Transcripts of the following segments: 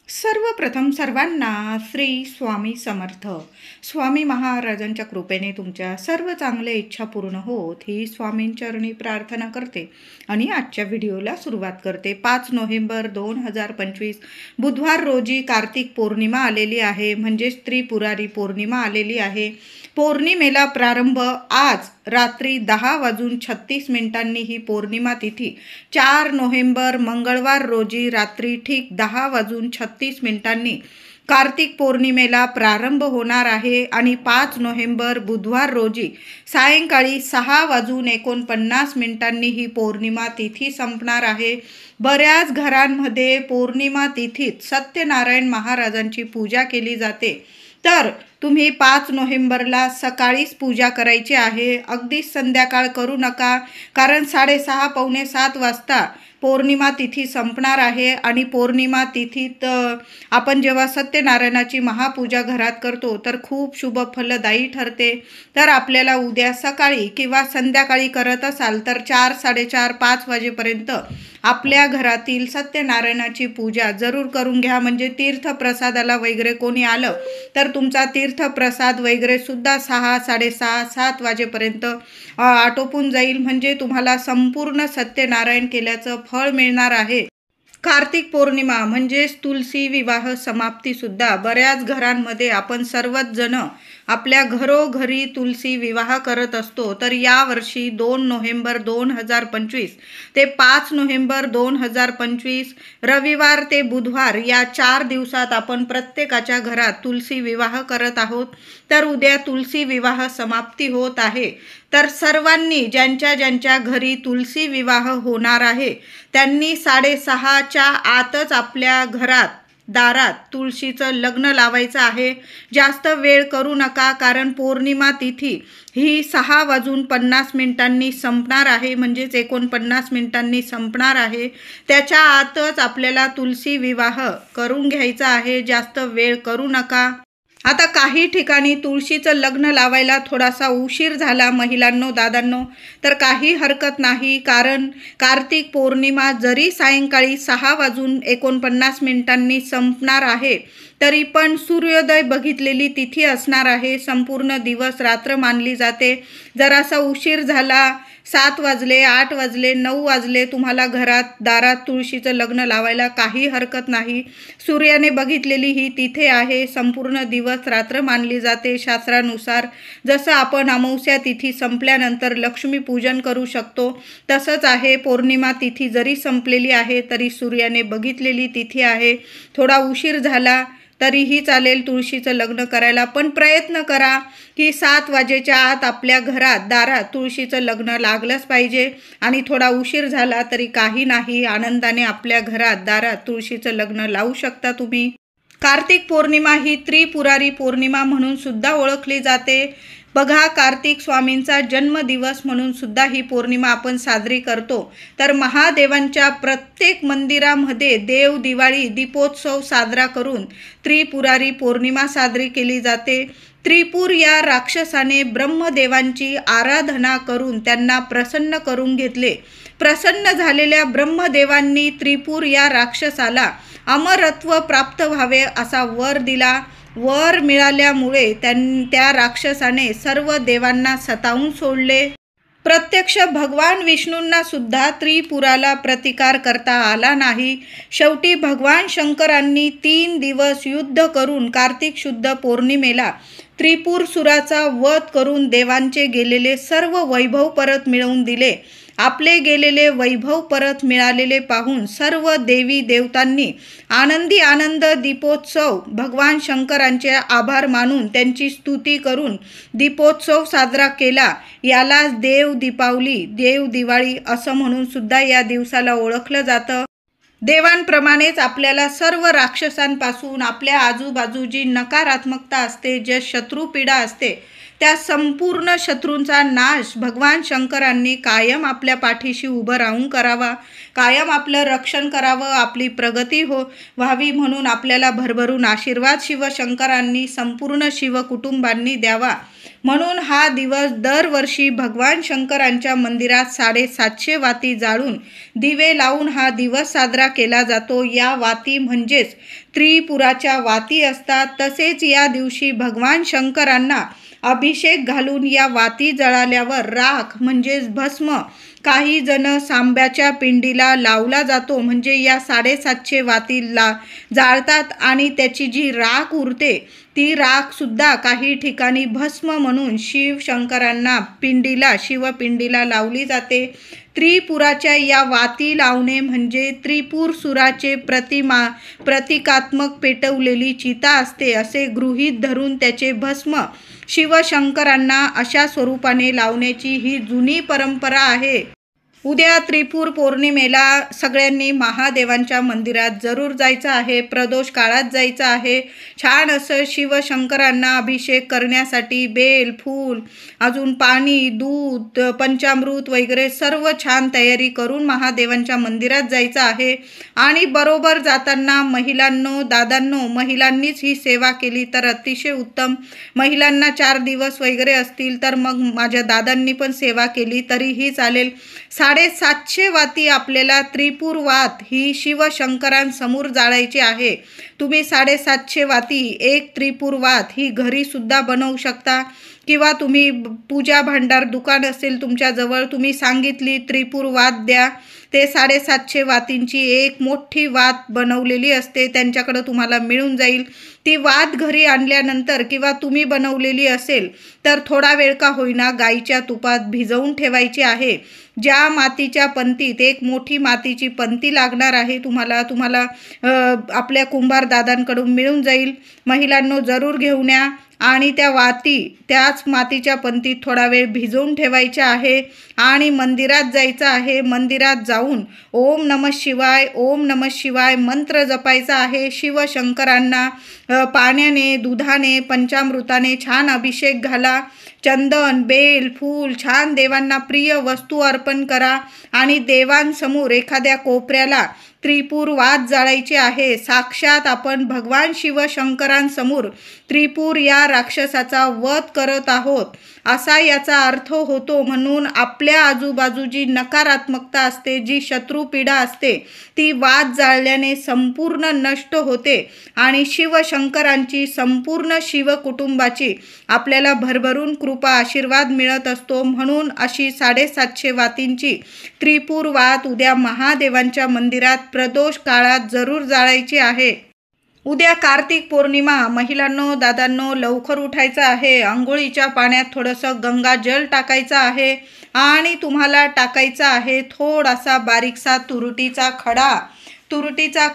सर्वप्रथम सर्वांना श्री स्वामी समर्थ. स्वामी महाराजांच्या कृपेने तुमच्या सर्व चांगल्या इच्छा पूर्ण होत ही स्वामींचरणी प्रार्थना करते आणि आजच्या व्हिडिओला सुरुवात करते. 5 नोव्हेंबर 2025 बुधवार रोजी कार्तिक पौर्णिमा आलेली आहे, म्हणजेच त्रिपुरारी पौर्णिमा आलेली आहे. पौर्णिमेला प्रारंभ आज रात्री 10:36 ही पौर्णिमा तिथी 4 नोव्हेंबर मंगळवार रोजी रात्री ठीक 10:36 कार्तिक पौर्णिमेला प्रारंभ होणार आहे आणि 5 नोव्हेंबर बुधवार रोजी सायंकाळी 6:49 ही पौर्णिमा तिथी संपणार आहे. बऱ्याच घरांमध्ये पौर्णिमा तिथीत सत्यनारायण महाराजांची पूजा केली जाते, तर तुम्ही 5 नोव्हेंबरला सकाळीच पूजा करायची आहे. अगदी संध्याकाळ करू नका, कारण 6:30 पावणे 7 वाजता पौर्णिमा तिथी संपणार आहे आणि पौर्णिमा तिथीत आपण जेव्हा सत्यनारायणाची महापूजा घरात करतो तर खूप शुभ फलदायी ठरते. तर आपल्याला उद्या सकाळी किंवा संध्याकाळी करत असाल तर 4, 4:30, 5 वाजेपर्यंत आपल्या घरातील सत्यनारायणाची पूजा जरूर करून घ्या. म्हणजे तीर्थप्रसादाला वगैरे कोणी आलं तर तुमचा तीर्थप्रसाद वगैरे सुद्धा 6, 6:30, 7 वाजेपर्यंत आटोपून जाईल. म्हणजे तुम्हाला संपूर्ण सत्यनारायण केल्याचं फळ मिळणार आहे. कार्तिक पौर्णिमा म्हणजेच तुलसी विवाह समाप्ती सुद्धा बऱ्याच घरांमध्ये आपण सर्वच जण आपल्या घरोघरी तुलसी विवाह करत असतो. तर यावर्षी 2 नोव्हेंबर 2025 ते 5 नोव्हेंबर 2025 रविवार ते बुधवार या 4 दिवसात आपण प्रत्येकाच्या घरात तुलसी विवाह करत आहोत. तर उद्या तुलसी विवाह समाप्ती होत आहे. तर सर्वांनी ज्यांच्या घरी तुलसी विवाह होणार आहे त्यांनी 6:30च्या आतच आपल्या घरात दारात तुळशीचं लग्न लावायचं आहे. जास्त वेळ करू नका, कारण पौर्णिमा तिथी ही 6:50 संपणार आहे, म्हणजेच 49 मिनिटांनी संपणार आहे. त्याच्या आतच आपल्याला तुलसी विवाह करून घ्यायचा आहे. जास्त वेळ करू नका. आता काही ठिकाणी तुळशीचं लग्न लावायला थोडासा उशीर झाला महिलांनो, दादांनो, तर काही हरकत नाही, कारण कार्तिक पौर्णिमा जरी सायंकाळी 6:49 संपणार आहे तरी पण सूर्योदय बघितलेली तिथी असणार आहे. संपूर्ण दिवस रात्र मानली जाते. जरासा उशीर झाला, 7 वाजले, 8 वाजले, 9 वाजले, तुम्हाला घरात दारात तुळशीचं लग्न लावायला काही हरकत नाही. सूर्याने बघितलेली ही तिथे आहे. संपूर्ण दिवस रात्र मानली जाते शास्त्रानुसार. जसं आपण अमावस्या तिथी संपल्यानंतर लक्ष्मीपूजन करू शकतो तसंच आहे. पौर्णिमा तिथी जरी संपलेली आहे तरी सूर्याने बघितलेली तिथी आहे. थोडा उशीर झाला तरीही चालेल तुळशीचं लग्न करायला, पण प्रयत्न करा की 7 वाजेच्या आत आपल्या घरात दारात तुळशीचं लग्न लागलंच पाहिजे. आणि थोडा उशीर झाला तरी काही नाही, आनंदाने आपल्या घरात दारात तुळशीचं लग्न लावू शकता तुम्ही. कार्तिक पौर्णिमा ही त्रिपुरारी पौर्णिमा म्हणून सुद्धा ओळखली जाते. बघा, कार्तिक स्वामींचा जन्मदिवस म्हणून सुद्धा ही पौर्णिमा आपण साजरी करतो. तर महादेवांच्या प्रत्येक मंदिरामध्ये देव दिवाळी दीपोत्सव साजरा करून त्रिपुरारी पौर्णिमा साजरी केली जाते. त्रिपुर या राक्षसाने ब्रह्मदेवांची आराधना करून त्यांना प्रसन्न करून घेतले. प्रसन्न झालेल्या ब्रह्मदेवांनी त्रिपुर या राक्षसाला अमरत्व प्राप्त व्हावे असा वर दिला. वर मिळाल्यामुळे त्या राक्षसाने सर्व देवांना सतावून सोडले. प्रत्यक्ष भगवान विष्णूंना सुद्धा त्रिपुराला प्रतिकार करता आला नाही. शेवटी भगवान शंकरांनी 3 दिवस युद्ध करून कार्तिक शुद्ध पौर्णिमेला त्रिपुरसुराचा वध करून देवांचे गेलेले सर्व वैभव परत मिळवून दिले. आपले गेलेले वैभव परत मिळालेले पाहून सर्व देवी देवतांनी आनंद दीपोत्सव भगवान शंकरांचे आभार मानून त्यांची स्तुती करून दीपोत्सव साजरा केला. यालाच देव दीपावली, देव दिवाळी असं म्हणून सुद्धा या दिवसाला ओळखलं जातं. देवांप्रमाणेच आपल्याला सर्व राक्षसांपासून आपल्या आजूबाजू जी नकारात्मकता असते, जे शत्रुपीडा असते, त्या संपूर्ण शत्रूंचा नाश भगवान शंकरांनी कायम आपल्या पाठीशी उभं राहून करावा, कायम आपलं रक्षण करावं, आपली प्रगती व्हावी म्हणून आपल्याला भरभरून आशीर्वाद शिवशंकरांनी संपूर्ण शिवकुटुंबांनी द्यावा. म्हणून हा दिवस दरवर्षी भगवान शंकरांच्या मंदिरात 750 वाती जाळून दिवे लावून हा दिवस साजरा केला जातो। या वाती म्हणजेच त्रिपुराच्या वाती असतात। तसेच या दिवशी भगवान शंकरांना अभिषेक घालून या वाती जळाल्यावर राख म्हणजेच भस्म काही जण सांब्याच्या पिंडीला लावला जातो, म्हणजे या 750 वातीला जाळतात आणि त्याची जी राख उरते ती राख सुद्धा काही ठिकाणी भस्म म्हणून शिवशंकरांना शिवपिंडीला लावली जाते। त्रिपुराच्या या वाती लावणे म्हणजे त्रिपुरसुराचे प्रतिकात्मक पेटवलेली चिता असते असे गृहीत धरून त्याचे भस्म शिवशंकरांना अशा स्वरूपाने लावण्याची ही जुनी परंपरा आहे। उद्या त्रिपुर पौर्णिमेला सगळ्यांनी महादेवांच्या मंदिरात जरूर जायचं आहे, प्रदोष काळात जायचं आहे। छान असं शिवशंकरांना अभिषेक करण्यासाठी बेल, फूल, अजून पाणी, दूध, पंचामृत वगैरे सर्व छान तयारी करून महादेवांच्या मंदिरात जायचं आहे। आणि बरोबर जाताना दादांनो महिलांनीच ही सेवा केली तर अतिशय उत्तम। महिलांना 4 दिवस वगैरे असतील तर मग माझ्या दादांनी पण सेवा केली तरीही चालेल। 750 वाती आपल्याला त्रिपुर वात ही शिवशंकरांसमोर जाळायची आहे। तुम्ही 750 वाती एक त्रिपुर वात ही घरी सुद्धा बनवू शकता किंवा तुम्ही पूजा भांडार दुकान असेल तुमच्याजवळ, तुम्ही सांगितली त्रिपुर वात द्या, ते 750 वातींची एक मोठी वात बनवलेली असते त्यांच्याकडे तुम्हाला मिळून जाईल। ती वात घरी आणल्यानंतर किंवा तुम्ही बनवलेली असेल तर थोडा वेळ का होईना गाईच्या तुपात भिजवून ठेवायची आहे। ज्या मातीच्या पंतीत एक मोठी मातीची पंती लागणार आहे तुम्हाला आपल्या कुंभार दादांकडून मिळून जाईल। महिलांनो जरूर घेऊन या आणि त्या वाती त्याच मातीच्या पंतीत थोडा वेळ भिजवून ठेवायच्या आहे आणि मंदिरात जायचं आहे। मंदिरात जाऊन ओम नमः शिवाय ओम नमः शिवाय मंत्र जपायचा आहे। शिवशंकरांना पाण्याने, दुधाने, पंचामृताने छान अभिषेक घाला। चंदन, बेल, फूल छान देवांना प्रिय वस्तू अर्पण करा आणि देवांसमोर एखाद्या कोपऱ्याला त्रिपुर वात जाळायची आहे। साक्षात आपण भगवान शिवशंकरांसमोर त्रिपुर या राक्षसाचा वध करत आहोत असा याचा अर्थ होतो। म्हणून आपल्या आजूबाजू जी नकारात्मकता असते, जी शत्रुपीडा असते ती वात जाळल्याने संपूर्ण नष्ट होते आणि शिवशंकरांची संपूर्ण शिवकुटुंबाची आपल्याला भरभरून कृपा आशीर्वाद मिळत असतो। म्हणून अशी 750 वातींची त्रिपुर वात उद्या महादेवांच्या मंदिरात प्रदोष काळात जरूर जाळायची आहे। उद्या कार्तिक पौर्णिमा। महिलांनो, दादांनो लवकर उठायचं आहे। अंघोळीच्या पाण्यात थोडंसं गंगाजल टाकायचं आहे आणि तुम्हाला टाकायचा आहे थोडासा बारीकसा तुरटीचा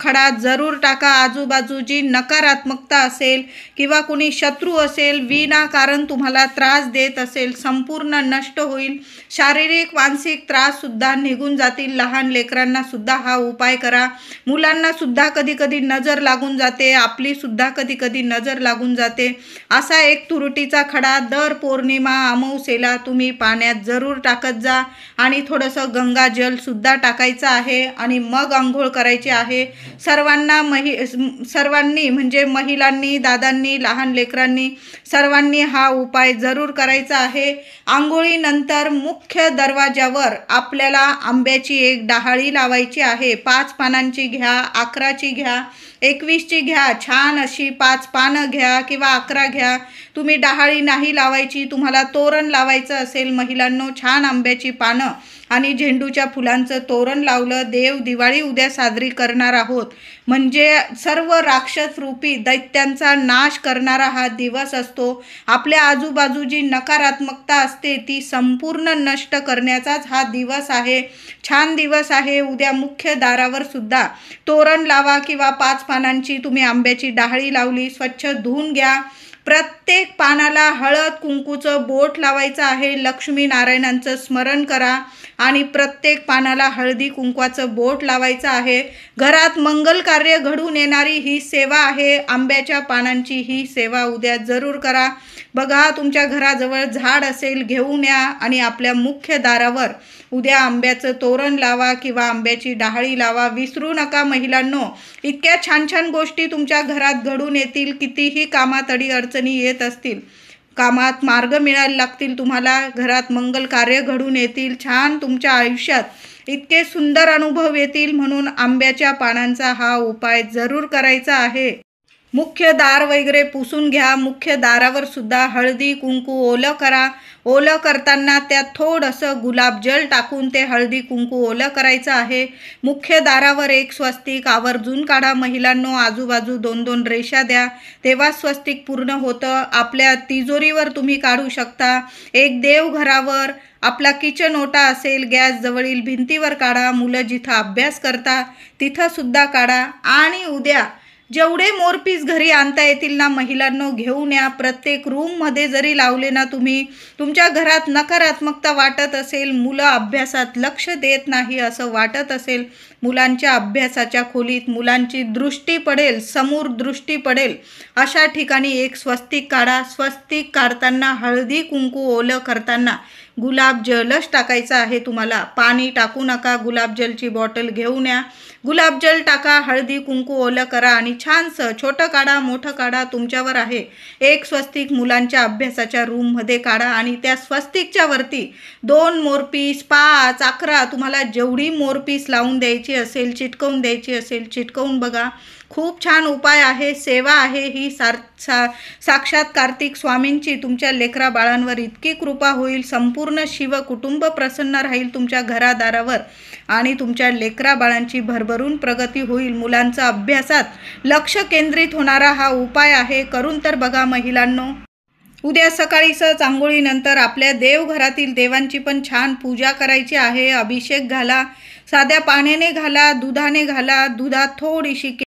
खडा जरूर टाका। आजूबाजूची नकारात्मकता असेल किंवा कुणी शत्रू असेल विनाकारण तुम्हाला त्रास देत असेल संपूर्ण नष्ट होईल। शारीरिक मानसिक त्रास सुद्धा निघून जातील। लहान लेकरांना सुद्धा हा उपाय करा। मुलांना सुद्धा कधी कधी नजर लागून जाते, आपली सुद्धा कधी कधी नजर लागून जाते। असा एक तुरटीचा खडा दर पौर्णिमा अमावस्येला तुम्ही पाण्यात जरूर टाकत जा आणि थोडंसं गंगाजल सुद्धा टाकायचं आहे आणि मग आंघोळ करायची आहे। सर्वांनी म्हणजे महिलांनी, दादांनी, लहान लेकरांनी सर्वांनी हा उपाय जरूर करायचा आहे। आंघोळीनंतर मुख्य दरवाजावर आपल्याला आंब्याची एक डहाळी लावायची आहे। 5 पानांची घ्या, 11ची घ्या, 21ची घ्या, छान अशी 5 पानं घ्या किंवा 11 घ्या। तुम्ही डहाळी नाही लावायची, तुम्हाला तोरण लावायचं असेल महिलांनो, छान आंब्याची पानं आणि झेंडूच्या फुलांचं तोरण लावलं। देव दिवाळी उद्या साजरी करणार आहोत, म्हणजे सर्व राक्षस रूपी दैत्यांचा नाश करणारा हा दिवस असतो। आपल्या आजूबाजू जी नकारात्मकता असते ती संपूर्ण नष्ट करण्याचाच हा दिवस आहे। छान दिवस आहे। उद्या मुख्य दारावर सुद्धा तोरण लावा किंवा 5 पानांची तुम्ही आंब्याची डहाळी लावली, स्वच्छ धुवून घ्या। प्रत्येक पानाला हळद कुंकूचं बोट लावायचं आहे। लक्ष्मी नारायणांचं स्मरण करा आणि प्रत्येक पानाला हळदी कुंकवाचं बोट लावायचं आहे। घरात मंगल कार्य घडून येणारी ही सेवा आहे। आंब्याच्या पानांची ही सेवा उद्या जरूर करा। बघा तुमच्या घराजवळ झाड असेल घेऊन या आणि आपल्या मुख्य दारावर उद्या आंब्याचं तोरण लावा किंवा आंब्याची डहाळी लावा। विसरू नका महिलांनो, इतक्या छान छान गोष्टी तुमच्या घरात घडून येतील। कितीही कामात अडी अडचणी येत असतील कामात मार्ग मिळायला लागतील, तुम्हाला घरात मंगल कार्य घडून येतील, छान तुमच्या आयुष्यात इतके सुंदर अनुभव येतील. म्हणून आंब्याच्या पानांचा हा उपाय जरूर करायचा आहे. मुख्य दार वगैरे पुसून घ्या. मुख्य दारावर सुद्धा हळदी कुंकू ओलं करा. ओलं करताना त्यात थोडंसं गुलाबजल टाकून ते हळदी कुंकू ओलं करायचं आहे. मुख्य दारावर एक स्वस्तिक आवर्जून काढा. महिलांनो, आजूबाजू 2-2 रेषा द्या, तेव्हा स्वस्तिक पूर्ण होतं. आपल्या तिजोरीवर तुम्ही काढू शकता. एक देवघरावर, आपला किचन ओटा असेल, गॅस जवळील भिंतीवर काढा. मुलं जिथं अभ्यास करता तिथं सुद्धा काढा. आणि उद्या जेवढे मोरपीस घरी आणता येतील ना महिलांनो, घेऊन या. प्रत्येक रूममध्ये जरी लावले ना तुम्ही, तुमच्या घरात नकारात्मकता वाटत असेल, मुलं अभ्यासात लक्ष देत नाही असं वाटत असेल, मुलांच्या अभ्यासाच्या खोलीत मुलांची दृष्टी पडेल, समोर दृष्टी पडेल, अशा ठिकाणी एक स्वस्तिक काढा. स्वस्तिक काढताना हळदी कुंकू ओलं करताना गुलाबजलच टाकायचं आहे तुम्हाला. पाणी टाकू नका. गुलाबजलची बॉटल घेऊन या. गुलाबजल टाका, हळदी कुंकू ओलं करा आणि छानसं छोटं काढा, मोठं काढा, तुमच्यावर आहे. एक स्वस्तिक मुलांच्या अभ्यासाच्या रूममध्ये काढा आणि त्या स्वस्तिकच्या वरती 2 मोरपीस, 5, 11 तुम्हाला जेवढी मोरपीस लावून द्यायची असेल, चिटकवून द्यायची असेल, चिटकवून बघा. खूप छान उपाय आहे. सेवा आहे ही. साक्षात कार्तिक स्वामींची तुमच्या लेकरा बाळांवर इतकी कृपा होईल. संपूर्ण शिव कुटुंब प्रसन्न राहील तुमच्या घरादारावर आणि तुमच्या लेकरा बाळांची भरभरून प्रगती होईल. मुलांचं अभ्यासात लक्ष केंद्रित होणारा हा उपाय आहे. करून तर बघा महिलांनो. उद्या सकाळी आंघोळीनंतर आपल्या देवघरातील देवांची पण छान पूजा करायची आहे. अभिषेक घाला. साध्या पाण्याने घाला, दुधाने घाला. दुधात थोडीशी